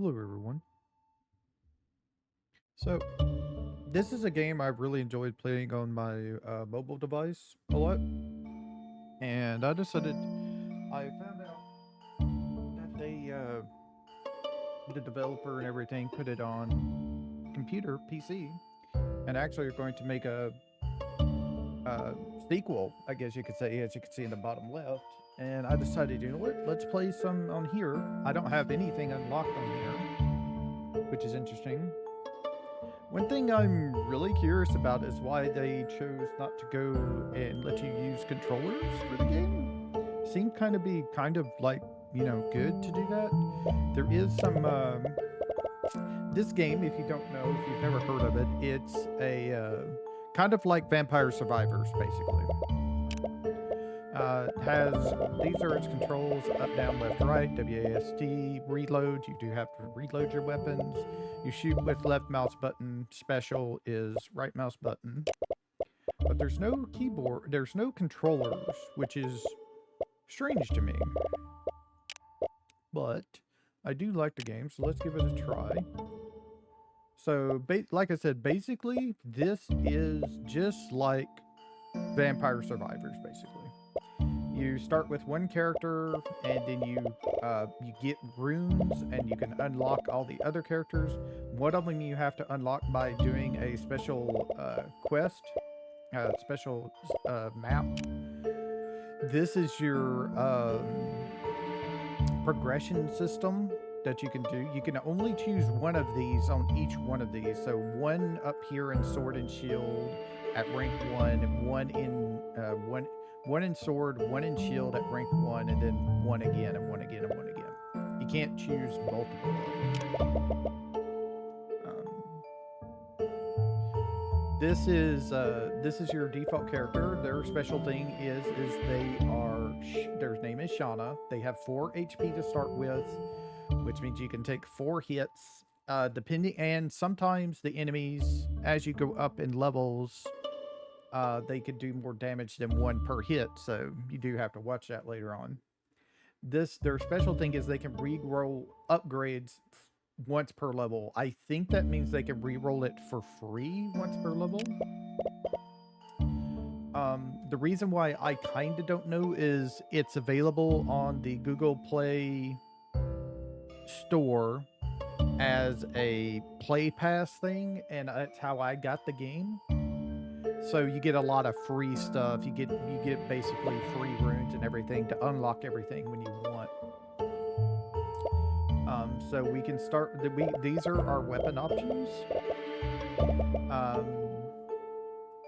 Hello, everyone. So, this is a game I really enjoyed playing on my mobile device a lot, and I decided I found out that the developer and everything, put it on computer PC, and actually are going to make a sequel, I guess you could say, as you can see in the bottom left. And I decided, you know what? Let's play some on here. I don't have anything unlocked on here, which is interesting. One thing I'm really curious about is why they chose not to go and let you use controllers for the game. Seemed kind of like, good to do that. There is some, this game, if you don't know, if you've never heard of it, it's a, kind of like Vampire Survivors, basically. These are its controls: up, down, left, right, WASD, reload. You do have to reload your weapons. You shoot with left mouse button. Special is right mouse button. But there's no keyboard, there's no controllers, which is strange to me. But I do like the game, so let's give it a try. So, like I said, basically, this is just like Vampire Survivors, basically. You start with one character, and then you get runes, and you can unlock all the other characters. One of them you have to unlock by doing a special quest, special map. This is your progression system that you can do. You can only choose one of these on each one of these. So one up here in Sword and Shield at rank 1, one in Sword, one in Shield at rank 1, and then one again, and one again, and one again. You can't choose multiple of them. This is your default character. Their special thing is their name is Shauna. They have 4 HP to start with, which means you can take 4 hits, and sometimes the enemies, as you go up in levels, they could do more damage than 1 per hit, so you do have to watch that later on. Their special thing is they can re-roll upgrades once per level. I think that means they can re-roll it for free once per level. The reason why I kind of don't know is it's available on the Google Play Store as a Play Pass thing, and that's how I got the game. So you get a lot of free stuff. You get basically free runes and everything to unlock everything when you want. So we can start. These are our weapon options.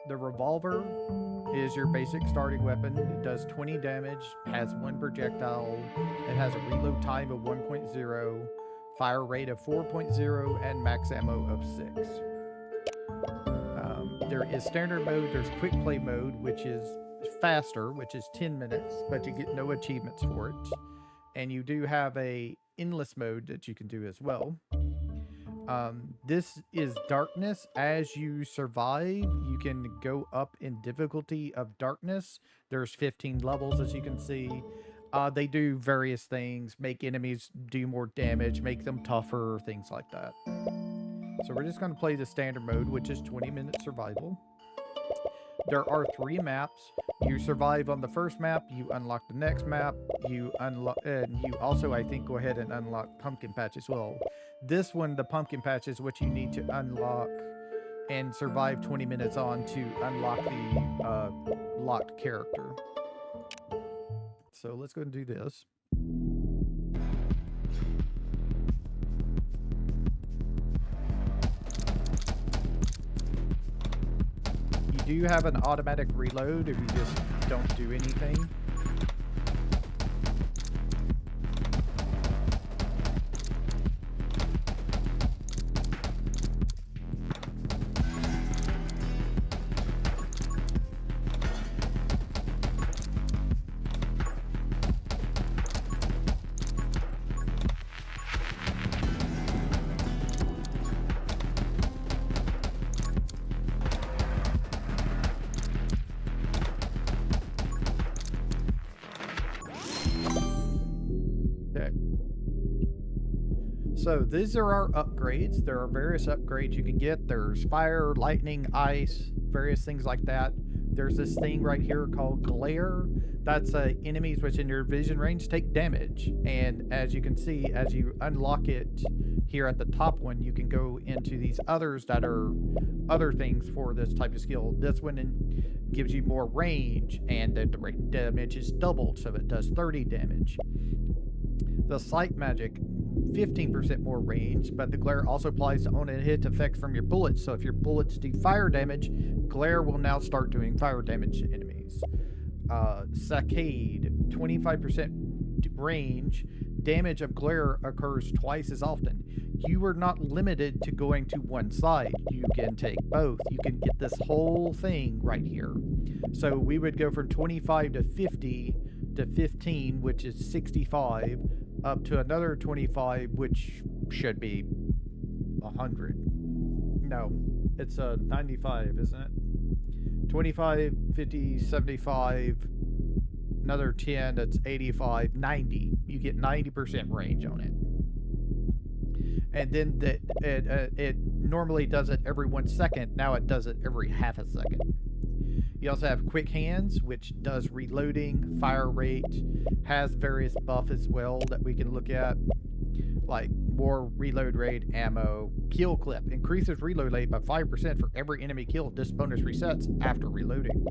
The revolver is your basic starting weapon. It does 20 damage, has 1 projectile. It has a reload time of 1.0, fire rate of 4.0, and max ammo of 6. There is standard mode, there's quick play mode, which is faster, which is 10 minutes, but you get no achievements for it. And you do have a endless mode that you can do as well. This is darkness. As you survive, you can go up in difficulty of darkness. There's 15 levels, as you can see. They do various things, make enemies do more damage, make them tougher, things like that. So we're just going to play the standard mode, which is 20-minute survival. There are 3 maps. You survive on the first map, you unlock the next map, you also, I think, go ahead and unlock Pumpkin Patch as well. This one, the Pumpkin Patch, is what you need to unlock and survive 20 minutes on to unlock the locked character. So let's go and do this. You do have an automatic reload if you just don't do anything. So these are our upgrades. There are various upgrades you can get. There's fire, lightning, ice, various things like that. There's this thing right here called glare. That's enemies within your vision range take damage. And as you can see, as you unlock it here at the top one, you can go into these others that are other things for this type of skill. This one gives you more range, and the damage is doubled, so it does 30 damage. The sight magic, 15% more range, but the glare also applies to on and hit effects from your bullets. So if your bullets do fire damage, glare will now start doing fire damage to enemies. Saccade, 25% range. Damage of glare occurs twice as often. You are not limited to going to one side. You can take both. You can get this whole thing right here. So we would go from 25 to 50 to 15, which is 65, up to another 25, which should be 100. No, it's 95, isn't it? 25, 50, 75, another 10, that's 85, 90. You get 90% range on it. And then it normally does it every 1 second. Now it does it every half a second. You also have quick hands, which does reloading, fire rate, has various buff as well that we can look at, like more reload rate, ammo, kill clip, increases reload rate by 5% for every enemy killed. This bonus resets after reloading.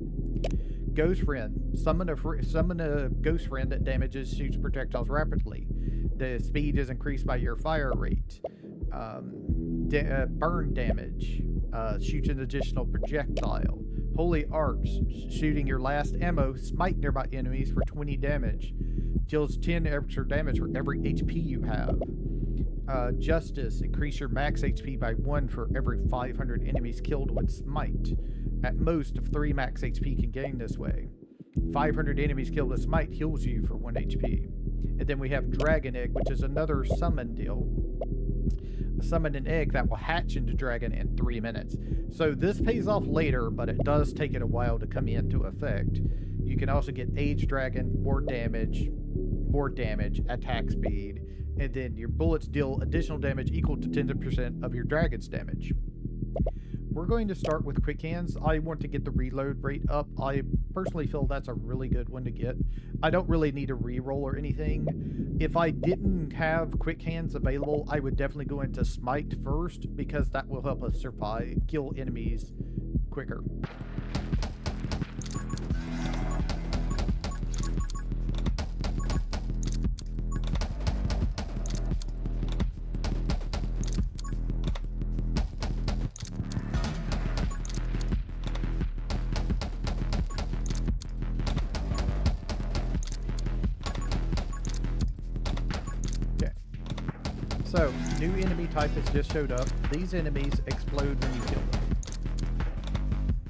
Ghost friend, summon a ghost friend that damages, shoots projectiles rapidly. The speed is increased by your fire rate. Burn damage, shoots an additional projectile. Holy Arts, shooting your last ammo, smite nearby enemies for 20 damage. Deals 10 extra damage for every HP you have. Justice, increase your max HP by 1 for every 500 enemies killed with smite. At most, 3 max HP can gain this way. 500 enemies killed with smite heals you for 1 HP. And then we have Dragon Egg, which is another summon deal. Summon an egg that will hatch into dragon in 3 minutes. So this pays off later, but it does take it a while to come into effect. You can also get Age Dragon, more damage, attack speed, and then your bullets deal additional damage equal to 10% of your dragon's damage. We're going to start with quick hands. I want to get the reload rate up. I personally feel that's a really good one to get. I don't really need a reroll or anything. If I didn't have quick hands available, I would definitely go into smite first, because that will help us kill enemies quicker. So, new enemy type has just showed up. These enemies explode when you kill them.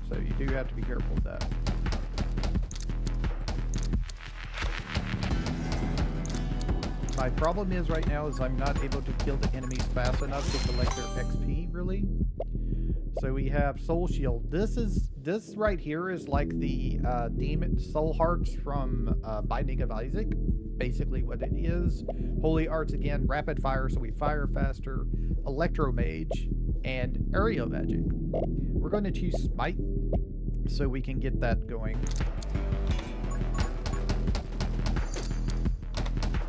So you do have to be careful of that. My problem is right now is I'm not able to kill the enemies fast enough to collect their XP, really. So we have Soul Shield. This right here is like the demon soul hearts from Binding of Isaac. Basically what it is. Holy Arts again, rapid fire, so we fire faster. Electro Mage and Aerial Magic. We're going to choose Smite so we can get that going.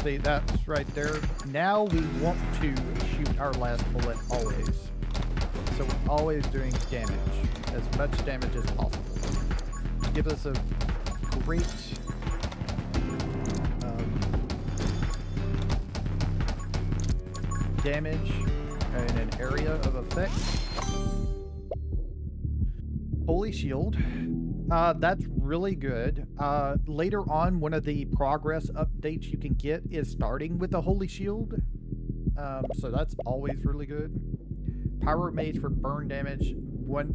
See, that's right there. Now we want to shoot our last bullet always. So we're always doing damage, as much damage as possible. Give us a great damage in an area of effect. Holy Shield. That's really good. Later on, one of the progress updates you can get is starting with the Holy Shield. So that's always really good. Pyro Mage for burn damage,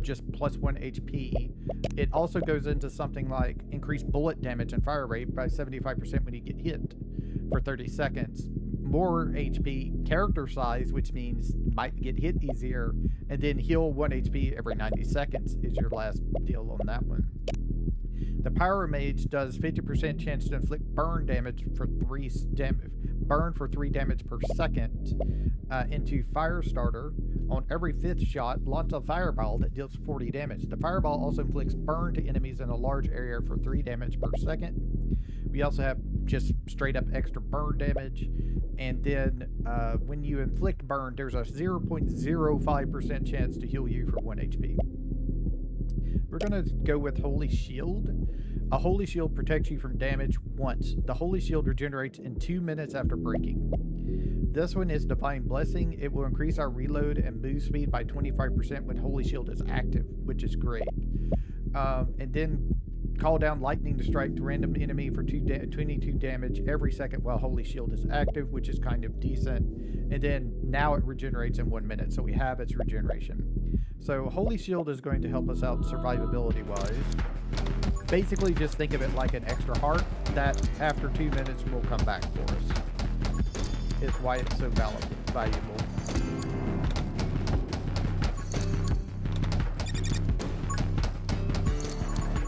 just plus 1 HP. It also goes into something like increased bullet damage and fire rate by 75% when you get hit for 30 seconds. More HP, character size, which means might get hit easier, and then heal 1 HP every 90 seconds is your last deal on that one. The Pyro Mage does 50% chance to inflict burn damage for burn for 3 damage per second into Firestarter. On every 5th shot, launch a fireball that deals 40 damage. The fireball also inflicts burn to enemies in a large area for 3 damage per second. We also have just straight up extra burn damage. And then when you inflict burn, there's a 0.05% chance to heal you for 1 HP. We're going to go with Holy Shield. A Holy Shield protects you from damage once. The Holy Shield regenerates in 2 minutes after breaking. This one is Divine Blessing. It will increase our reload and move speed by 25% when Holy Shield is active, which is great. And then call down Lightning to strike to random enemy for 22 damage every second while Holy Shield is active, which is kind of decent. And then now it regenerates in 1 minute, so we have its regeneration. So Holy Shield is going to help us out survivability-wise. Basically, just think of it like an extra heart that after 2 minutes will come back for us. Is why it's so valuable.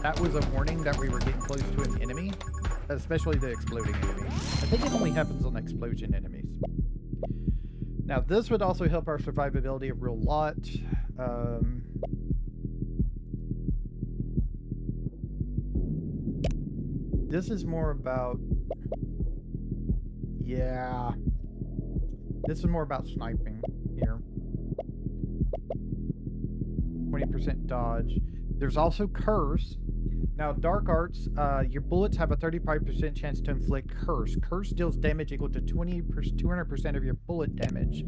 That was a warning that we were getting close to an enemy, especially the exploding enemy. I think it only happens on explosion enemies. Now, this would also help our survivability a real lot. This is more about... Yeah. This is more about sniping here. 20% dodge. There's also Curse. Now, Dark Arts, your bullets have a 35% chance to inflict Curse. Curse deals damage equal to 200% of your bullet damage.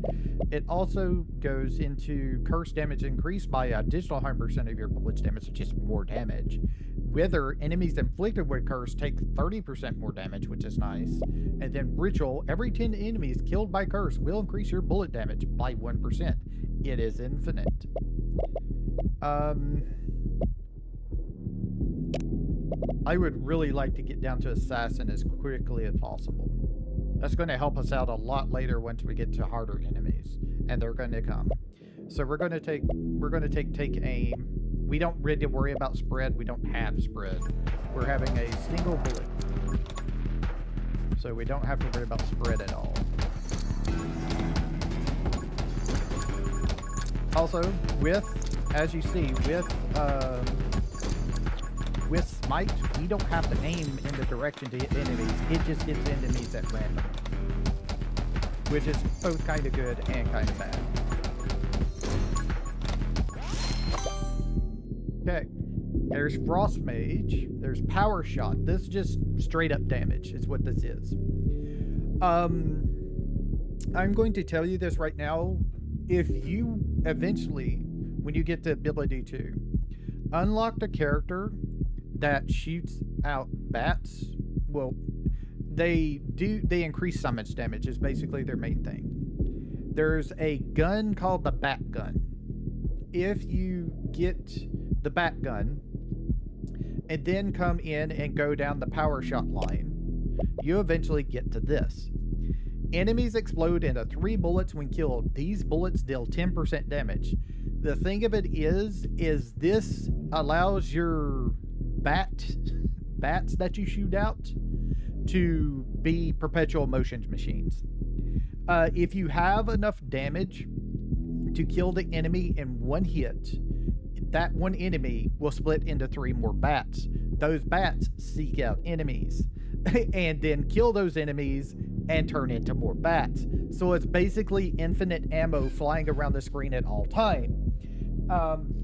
It also goes into Curse damage increased by an additional 100% of your bullet's damage, which is more damage. Wither, enemies inflicted with Curse take 30% more damage, which is nice. And then Ritual, every 10 enemies killed by Curse will increase your bullet damage by 1%. It is infinite. I would really like to get down to Assassin as quickly as possible. That's going to help us out a lot later once we get to harder enemies, and they're going to come. So we're going to take aim. We don't really worry about spread. We don't have spread. We're having a single bullet, so we don't have to worry about spread at all. Also, as you see, with Smite, we don't have to aim in the direction to hit enemies. It just hits enemies at random. Which is both kind of good and kind of bad. Okay. There's Frost Mage. There's Power Shot. This is just straight up damage is what this is. I'm going to tell you this right now. If you eventually, when you get the ability to unlock the character that shoots out bats, well, they increase summons damage is basically their main thing. There's a gun called the Bat Gun. If you get the Bat Gun and then come in and go down the Power Shot line, you eventually get to this. Enemies explode into 3 bullets when killed. These bullets deal 10% damage. The thing of it is this allows your bats that you shoot out to be perpetual motion machines. If you have enough damage to kill the enemy in one hit, that one enemy will split into 3 more bats. Those bats seek out enemies and then kill those enemies and turn into more bats. So it's basically infinite ammo flying around the screen at all time.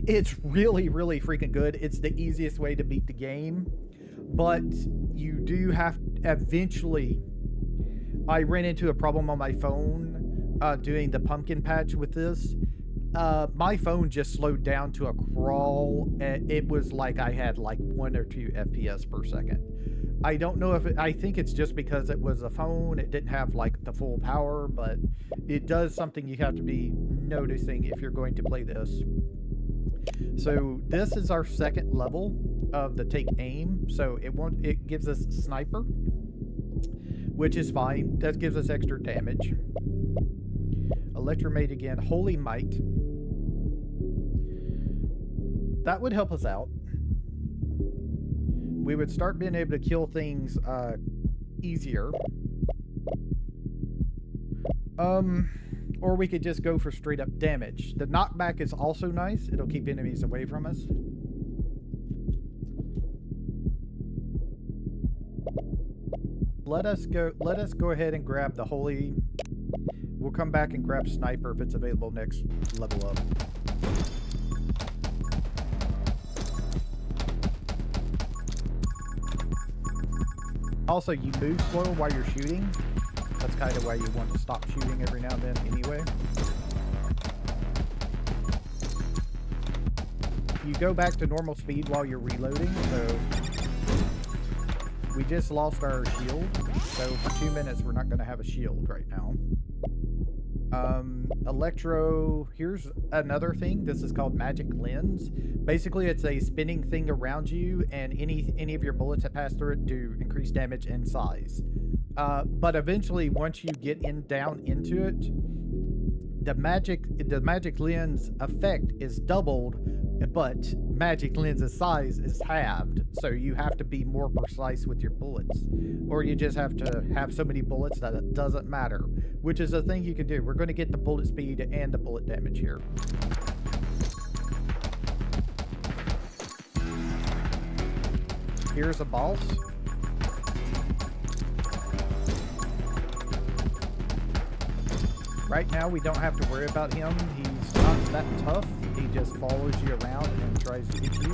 It's really, really freaking good. It's the easiest way to beat the game, but you do have eventually. I ran into a problem on my phone doing the pumpkin patch with this. My phone just slowed down to a crawl. It was like I had like 1 or 2 FPS per second. I don't know if I think it's just because it was a phone. It didn't have like the full power, but it does something you have to be noticing if you're going to play this. So this is our second level of the take aim. So it gives us sniper, which is fine. That gives us extra damage. Electromate again. Holy Might. That would help us out. We would start being able to kill things easier. Or we could just go for straight up damage. The knockback is also nice. It'll keep enemies away from us. Let us go ahead and grab the holy. We'll come back and grab sniper if it's available next level up. Also, you move slow while you're shooting. That's kind of why you want to stop shooting every now and then anyway. You go back to normal speed while you're reloading, so we just lost our shield. So for 2 minutes, we're not going to have a shield right now. Electro, here's another thing. This is called Magic Lens. Basically, it's a spinning thing around you, and any of your bullets that pass through it do increase damage and size. But eventually, once you get down into it, the magic lens effect is doubled, but magic lens's size is halved. So you have to be more precise with your bullets, or you just have to have so many bullets that it doesn't matter, which is a thing you can do. We're going to get the bullet speed and the bullet damage here. Here's a boss. Right now, we don't have to worry about him. He's not that tough. He just follows you around and tries to hit you.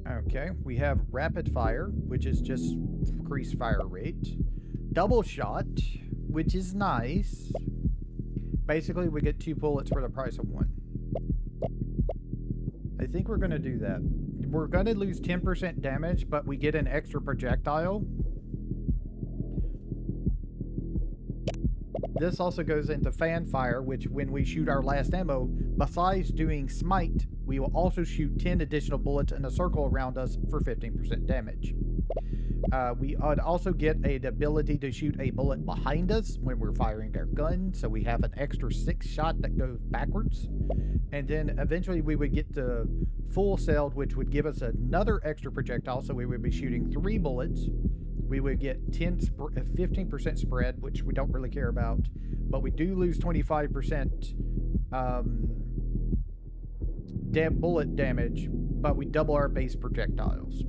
Okay, we have rapid fire, which is just increased fire rate. Double shot, which is nice. Basically, we get 2 bullets for the price of 1. I think we're going to do that. We're going to lose 10% damage, but we get an extra projectile. This also goes into fan fire, which when we shoot our last ammo, besides doing smite, we will also shoot 10 additional bullets in a circle around us for 15% damage. We also get the ability to shoot a bullet behind us when we're firing our gun, so we have an extra 6 shot that goes backwards. And then eventually we would get to full sailed, which would give us another extra projectile, so we would be shooting 3 bullets. We would get 15% spread, which we don't really care about, but we do lose 25% bullet damage, but we double our base projectiles.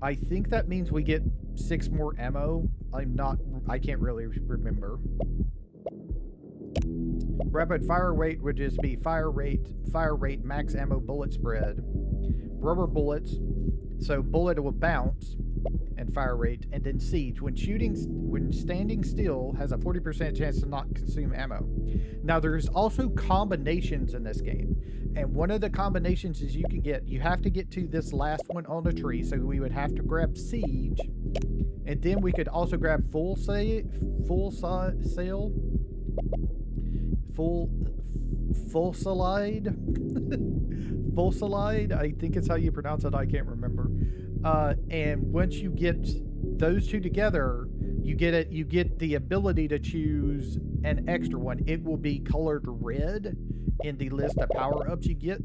I think that means we get 6 more ammo. I can't really remember. Rapid fire rate would just be fire rate, max ammo, bullet spread, rubber bullets, so bullet will bounce, and fire rate, and then siege. When standing still, has a 40% chance to not consume ammo. Now, there's also combinations in this game, and one of the combinations is you have to get to this last one on the tree, so we would have to grab siege, and then we could also grab full sail, I think it's how you pronounce it. I can't remember. And once you get those 2 together, you get the ability to choose an extra one. It will be colored red in the list of power-ups you get,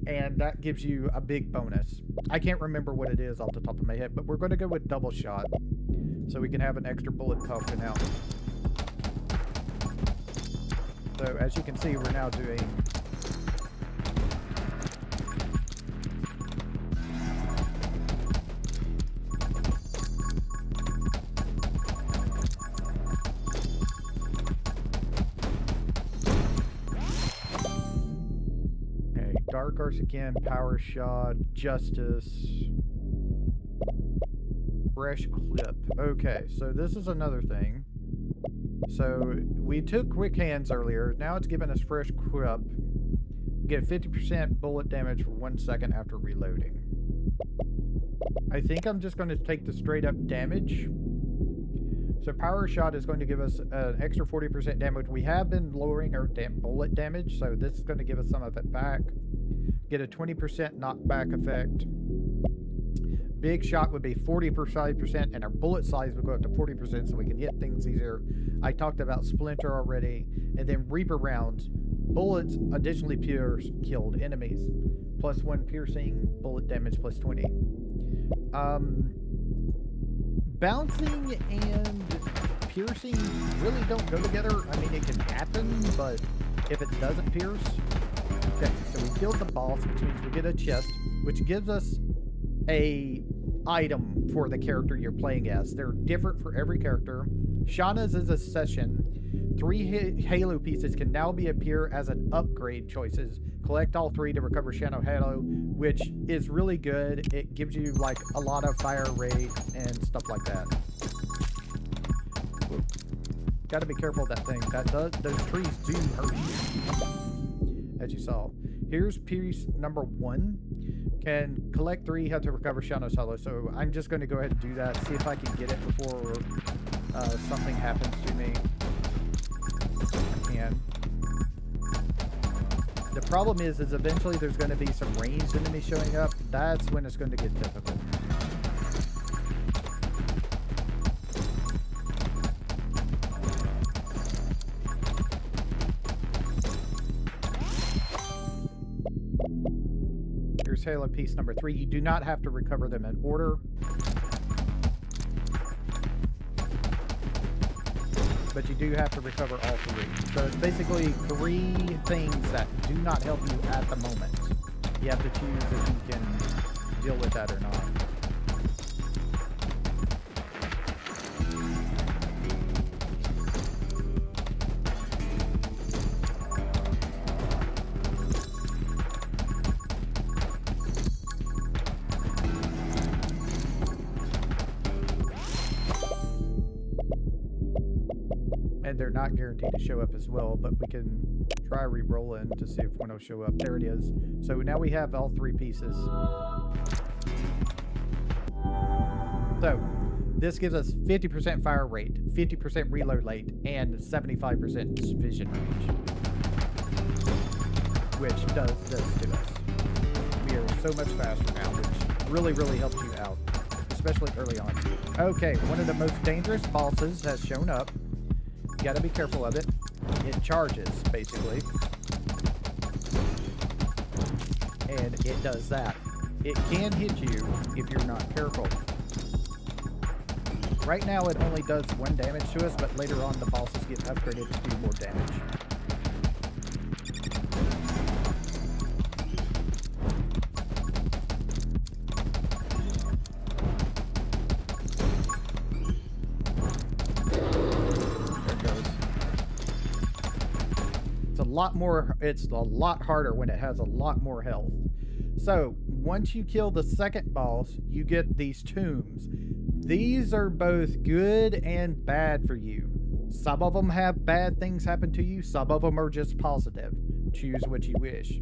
and that gives you a big bonus. I can't remember what it is off the top of my head, but we're going to go with double shot, so we can have an extra bullet poking out. So as you can see, we're now doing Dark Arts again, Power Shot, Justice, Fresh Clip. Okay, so this is another thing. So we took Quick Hands earlier. Now it's giving us Fresh Clip. We get 50% bullet damage for 1 second after reloading. I think I'm just going to take the straight up damage. So Power Shot is going to give us an extra 40% damage. We have been lowering our bullet damage, so this is going to give us some of it back. Get a 20% knockback effect. Big Shot would be 45%, and our bullet size would go up to 40% so we can hit things easier. I talked about Splinter already. And then Reaper Rounds. Bullets additionally killed enemies. +1 piercing, bullet damage +20. Bouncing and piercing really don't go together. I mean, it can happen, but if it doesn't pierce... Okay, so we killed the boss, which means we get a chest, which gives us a item for the character you're playing as. They're different for every character. Shauna's is a session. 3 Halo pieces can now appear as an upgrade choices. Collect all 3 to recover Shadow Halo, which is really good. It gives you like a lot of fire rate and stuff like that. Got to be careful of that thing. Those trees do hurt you, as you saw. Here's piece number 1. Can collect 3, have to recover Shadow's Hollow. So I'm just going to go ahead and do that. See if I can get it before something happens to me. I can. The problem is eventually there's going to be some ranged enemies showing up. That's when it's going to get difficult. Here's Halo piece number 3. You do not have to recover them in order. But you do have to recover all 3. So it's basically 3 things that do not help you at the moment. You have to choose if you can deal with that or not. And they're not guaranteed to show up as well, but we can try re-rolling to see if one will show up. There it is. So now we have all 3 pieces. So this gives us 50% fire rate, 50% reload rate, and 75% vision range, which does this to us. We are so much faster now, which really, really helps you out, especially early on. Okay, one of the most dangerous bosses has shown up. You gotta be careful of it. It charges, basically. And it does that. It can hit you if you're not careful. Right now it only does 1 damage to us, but later on the bosses get upgraded to do more damage. It's a lot harder when it has a lot more health. So once you kill the second boss, you get these tombs. These are both good and bad for you. Some of them have bad things happen to you. Some of them are just positive. Choose what you wish.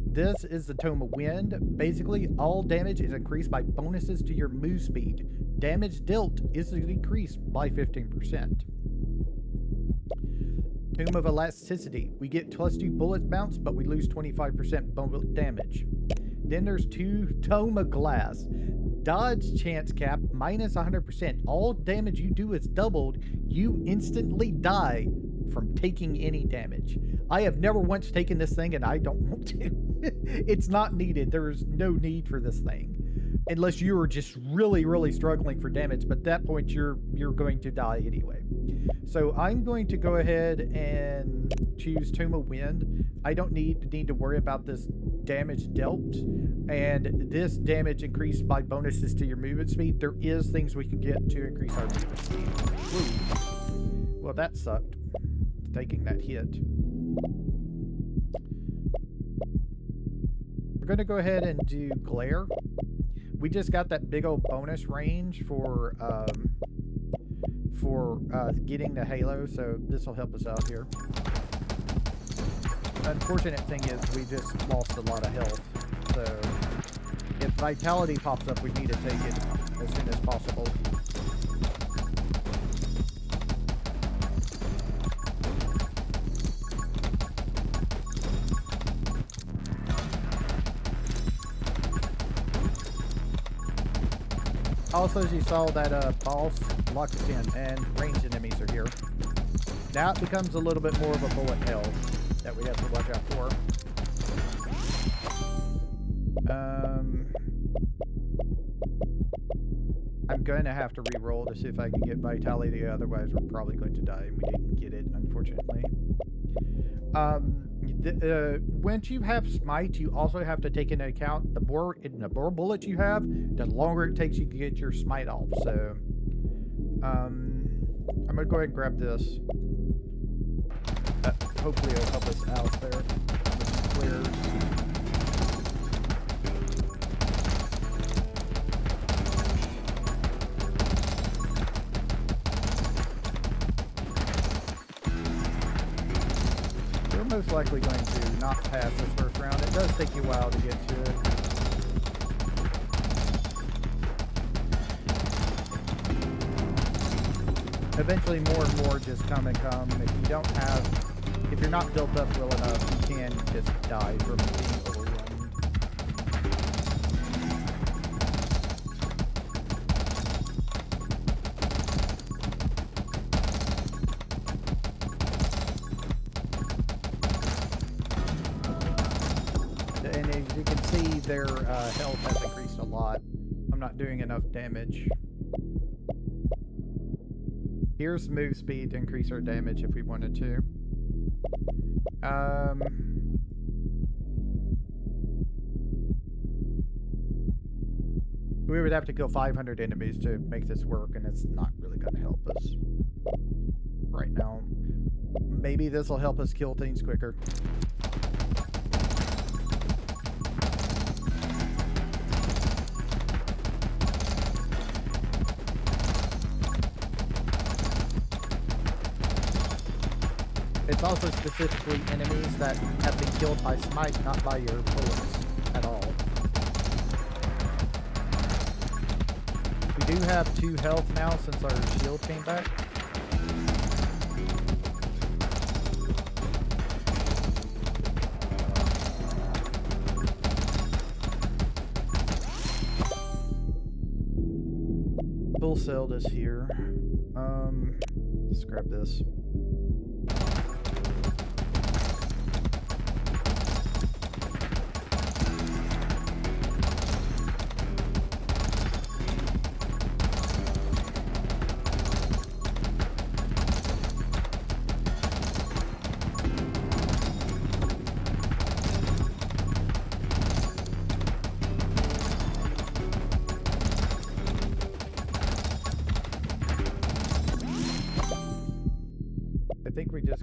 This is the Tome of Wind. Basically, all damage is increased by bonuses to your move speed. Damage dealt is decreased by 15%. Tomb of Elasticity. We get +2 bullet bounce, but we lose 25% bullet damage. Then there's Tome of Glass. Dodge chance cap -100%. All damage you do is doubled. You instantly die from taking any damage. I have never once taken this thing, and I don't want to. It's not needed. There's no need for this thing. Unless you are just really, really struggling for damage, but at that point you're going to die anyway. So I'm going to go ahead and choose Tomb of Wind. I don't need to worry about this damage dealt, and this damage increased by bonuses to your movement speed. There is things we can get to increase our movement speed. Woo. Well, that sucked, taking that hit. We're going to go ahead and do Glare. We just got that big old bonus range for getting the Halo, so this will help us out here. Unfortunate thing is we just lost a lot of health, so if Vitality pops up, we need to take it as soon as possible. Also, as you saw, that boss locks us in, and ranged enemies are here. Now it becomes a little bit more of a bullet hell that we have to watch out for. I'm going to have to re-roll to see if I can get vitality. Otherwise, we're probably going to die, and we didn't get it, unfortunately. Once you have smite, you also have to take into account the more bullets you have, the longer it takes you to get your smite off. So, I'm gonna go ahead and grab this. Hopefully, it'll help us out there with some clears. Most likely going to not pass this first round. It does take you a while to get to it. Eventually more and more just come and come. If you're not built up well enough, you can just die from being overrun. And as you can see, their health has increased a lot. I'm not doing enough damage. Here's move speed to increase our damage if we wanted to. We would have to kill 500 enemies to make this work, and it's not really going to help us right now. Maybe this will help us kill things quicker. It's also specifically enemies that have been killed by smite, not by your bullets at all. We do have 2 health now since our shield came back. Full Sailed is here. Let's grab this.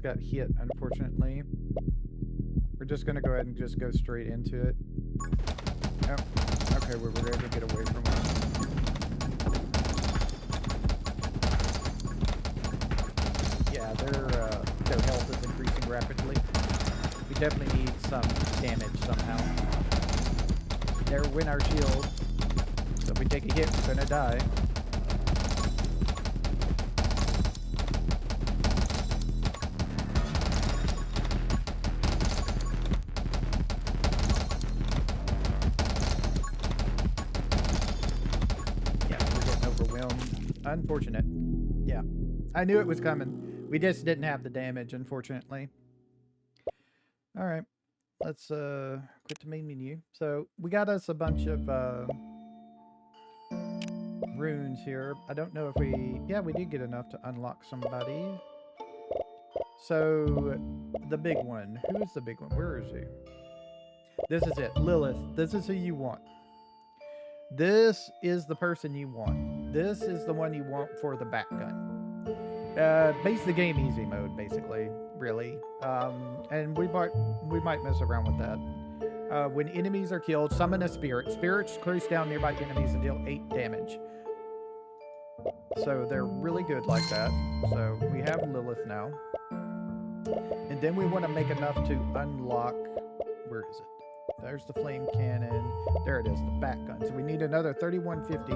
Got hit, unfortunately. We're just gonna go ahead and just go straight into it. Oh, okay, we were able to get away from it. Yeah, their health is increasing rapidly. We definitely need some damage somehow. There went our shield. So if we take a hit, we're gonna die. Unfortunate. Yeah. I knew it was coming. We just didn't have the damage, unfortunately. Alright. Let's quit the main menu. So we got us a bunch of runes here. I don't know if we... Yeah, we did get enough to unlock somebody. So the big one. Who is the big one? Where is he? This is it. Lilith. This is who you want. This is the person you want. This is the one you want for the bat gun. Base the game easy mode, basically, really. And we might mess around with that. When enemies are killed, summon a spirit. Spirits cruise down nearby enemies and deal 8 damage. So they're really good like that. So we have Lilith now. And then we want to make enough to unlock... Where is it? There's the flame cannon. There it is, the bat gun. So we need another 3150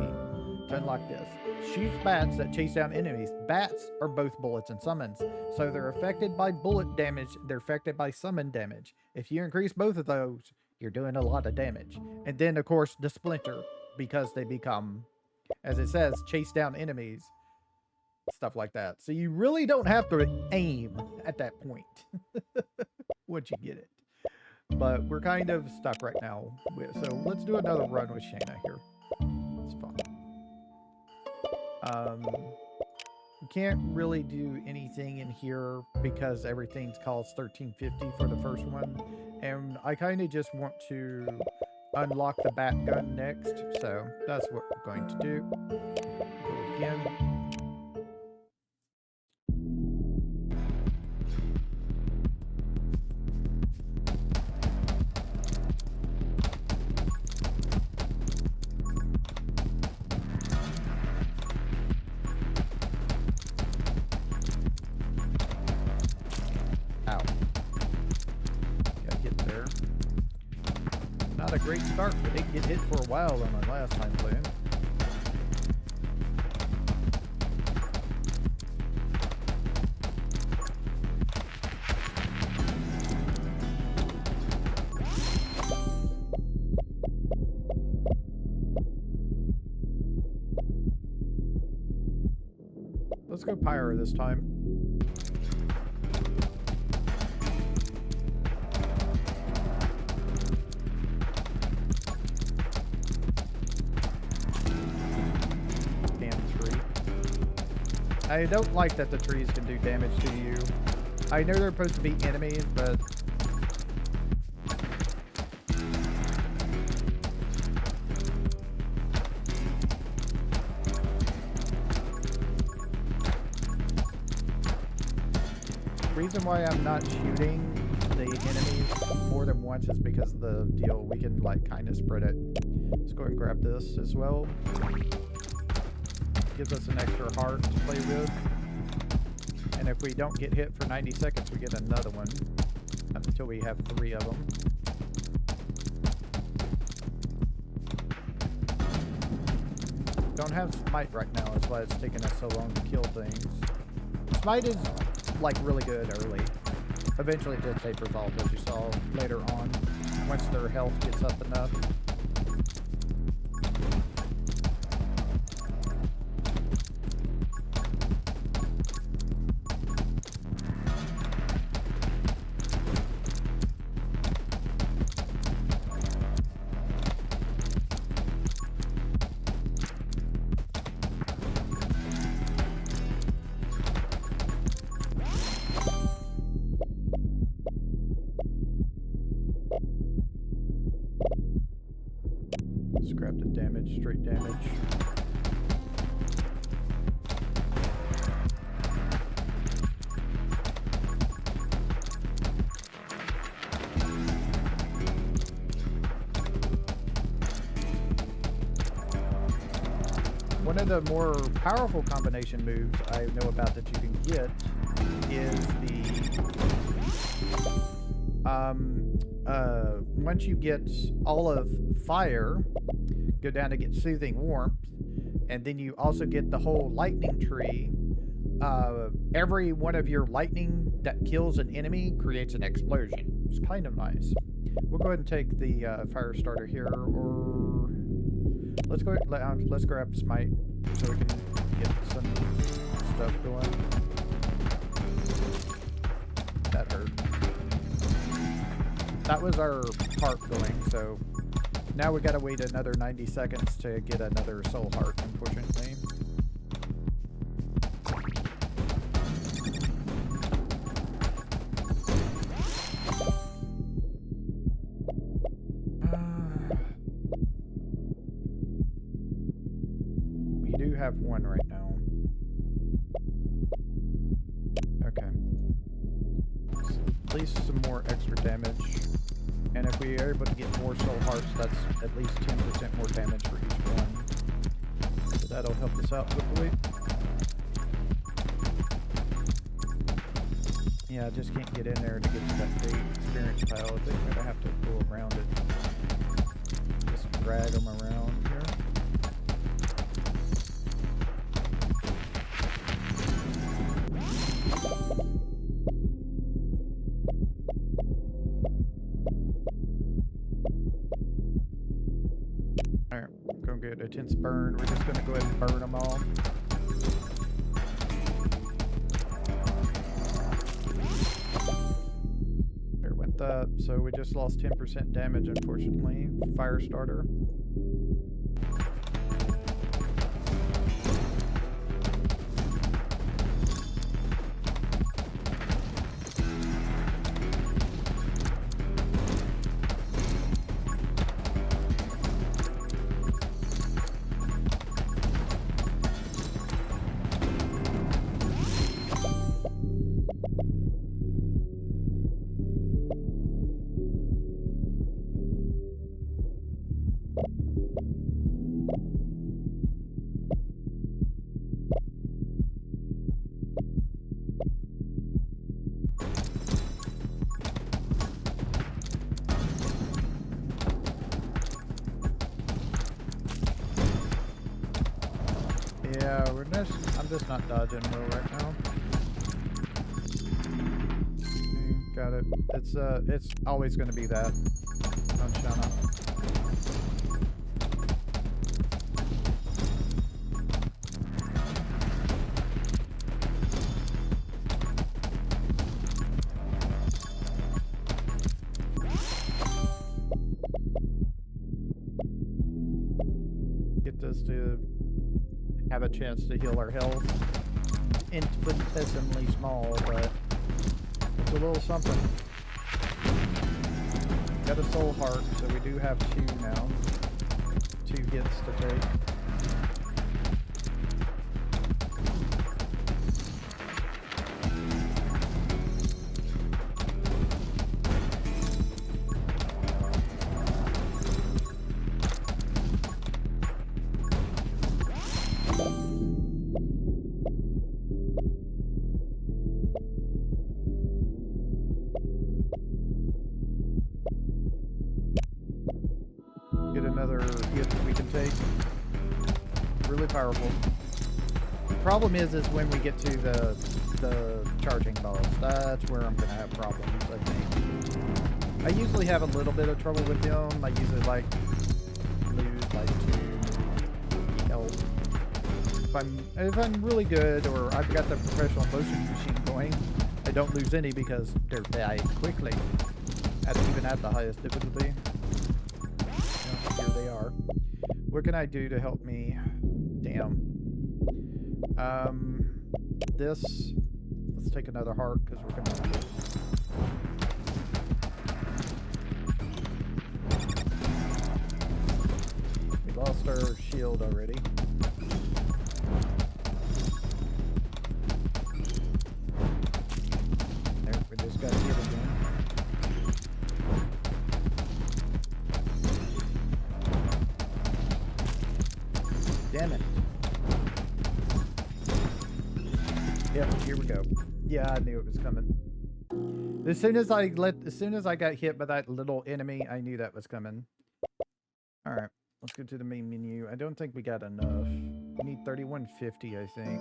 to unlock this. Shoots bats that chase down enemies. Bats are both bullets and summons. So they're affected by bullet damage. They're affected by summon damage. If you increase both of those, you're doing a lot of damage. And then, of course, the splinter, because they become, as it says, chase down enemies. Stuff like that. So you really don't have to aim at that point once you get it. But we're kind of stuck right now. So let's do another run with Shayna here. It's fun. You can't really do anything in here because everything's cost 1350 for the first one, and I kind of just want to unlock the bat gun next, so that's what we're going to do. Go again. Ow. Gotta get there. Not a great start, but didn't get hit for a while on my last time playing. Let's go Pyro this time. I don't like that the trees can do damage to you. I know they're supposed to be enemies, but... The reason why I'm not shooting the enemies more than once is because of the deal. We can, like, kind of spread it. Let's go ahead and grab this as well. Gives us an extra heart to play with. And if we don't get hit for 90 seconds, we get another one until we have 3 of them. Don't have Smite right now, that's why it's taking us so long to kill things. Smite is like really good early. Eventually it just tapers off, as you saw later on, once their health gets up enough. Let's grab the damage, straight damage. One of the more powerful combination moves I know about that you can get is the once you get all of fire, go down to get soothing warmth, and then you also get the whole lightning tree. Every one of your lightning that kills an enemy creates an explosion. It's kind of nice. We'll go ahead and take the fire starter here, or let's go. Let's grab Smite so we can get some stuff going. That hurt. That was our heart going, so now we gotta wait another 90 seconds to get another soul heart, unfortunately. We do have one right now. Okay. At least some more extra damage. And if we are able to get more soul hearts, that's at least 10% more damage for each one. So that'll help us out hopefully. Yeah, I just can't get in there to get to that big experience pile. I think I'm gonna have to go around it. Just drag them around here. Alright, gonna get a intense burn. We're just gonna go ahead and burn them all. There went that. So we just lost 10% damage, unfortunately. Fire starter. I'm just not dodging well right now. Okay, got it. It's always going to be that. Sunshana. Get this to have a chance to heal our health. Infinitesimally small, but it's a little something. Got a soul heart, so we do have 2 now. 2 hits to take. Get another hit that we can take. Really powerful. The problem is when we get to the charging boss. That's where I'm gonna have problems, I think. I usually have a little bit of trouble with him. I usually like lose like 2 health. If I'm really good or I've got the professional motion machine going, I don't lose any because they're died quickly. Even at the highest difficulty. Here they are. What can I do to help me? Damn. This. Let's take another heart because we're gonna. We lost our shield already. There, we just got hit again. Damn it. Yep, here we go. Yeah, I knew it was coming. As soon as I got hit by that little enemy, I knew that was coming. Alright, let's go to the main menu. I don't think we got enough. We need 3150, I think.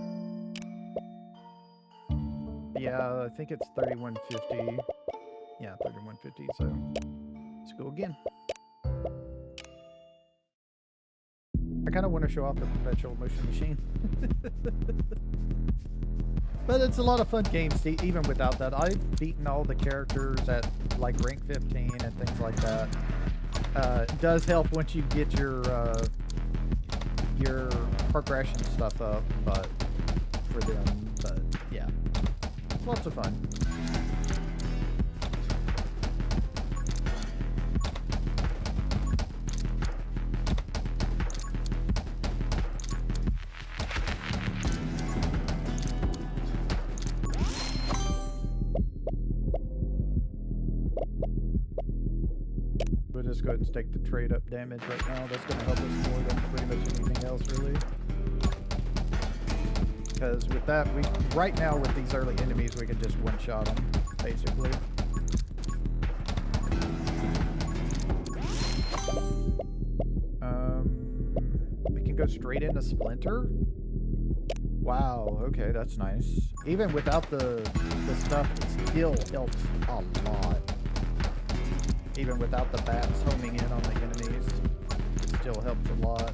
Yeah, I think it's 3150. Yeah, 3150, so let's go again. I kind of want to show off the perpetual motion machine. But it's a lot of fun games, even without that. I've beaten all the characters at like rank 15 and things like that. It does help once you get your progression stuff up, but for them, but yeah, it's lots of fun. We'll just go ahead and take the trade up damage right now. That's going to help us more than pretty much anything else, really. Because with that, right now with these early enemies, we can just one-shot them, basically. We can go straight into Splinter. Wow, okay, that's nice. Even without the stuff, it still helps a lot. Even without the bats homing in on the enemies, it still helps a lot.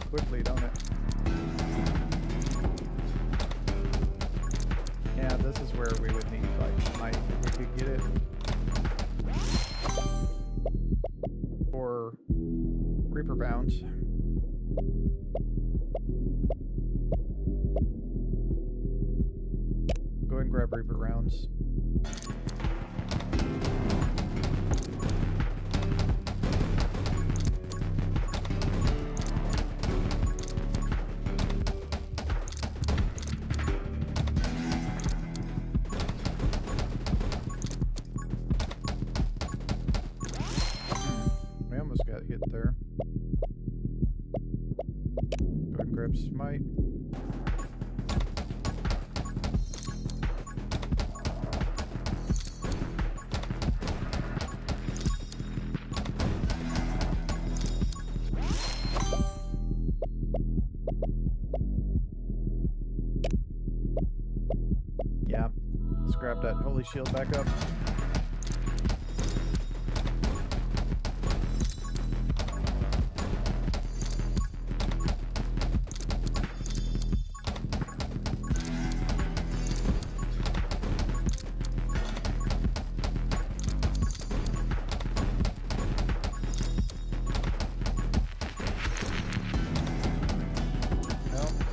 quickly, don't it? Yeah, this is where we would need, like, might, if we could get it. Or Reaper Bounds. Go ahead and grab Reaper rounds. We almost got hit there. Go ahead and grab Smite. Yeah, let's grab that holy shield back up.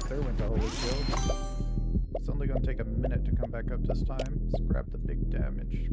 There went the holy shield. It's only going to take a minute to come back up this time. Let's grab the big damage.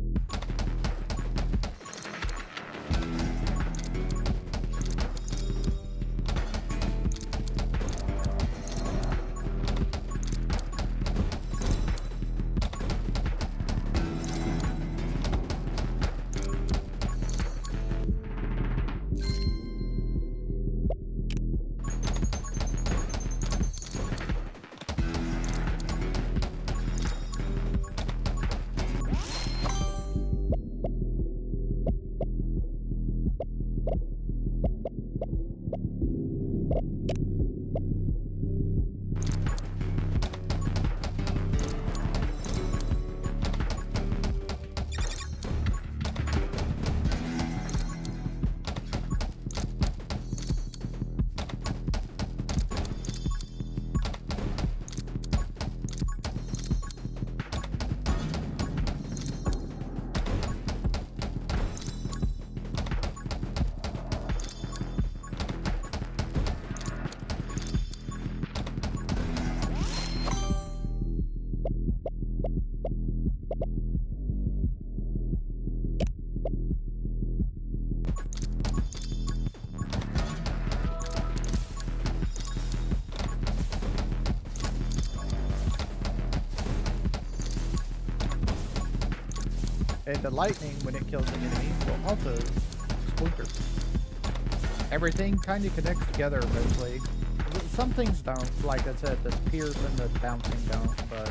And the lightning, when it kills the enemy, will also splinter. Everything kind of connects together eventually. Some things don't, like I said, the spears and the bouncing don't, but...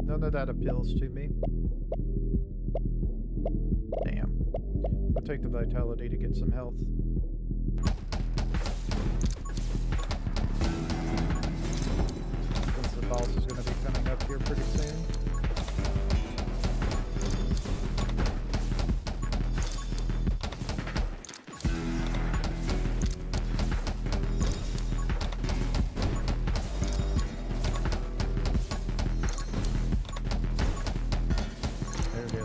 none of that appeals to me. Damn. I'll take the vitality to get some health. Since the boss is going to be coming up here pretty soon. There it is.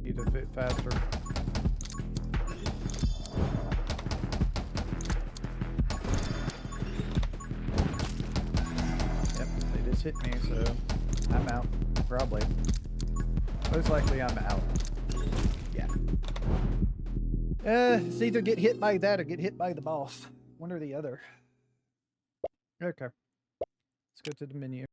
Need to fit faster. Yep, they just hit me, so I'm out. Probably. Most likely I'm out. Yeah. It's either get hit by that or get hit by the boss. One or the other. Okay. Let's go to the menu.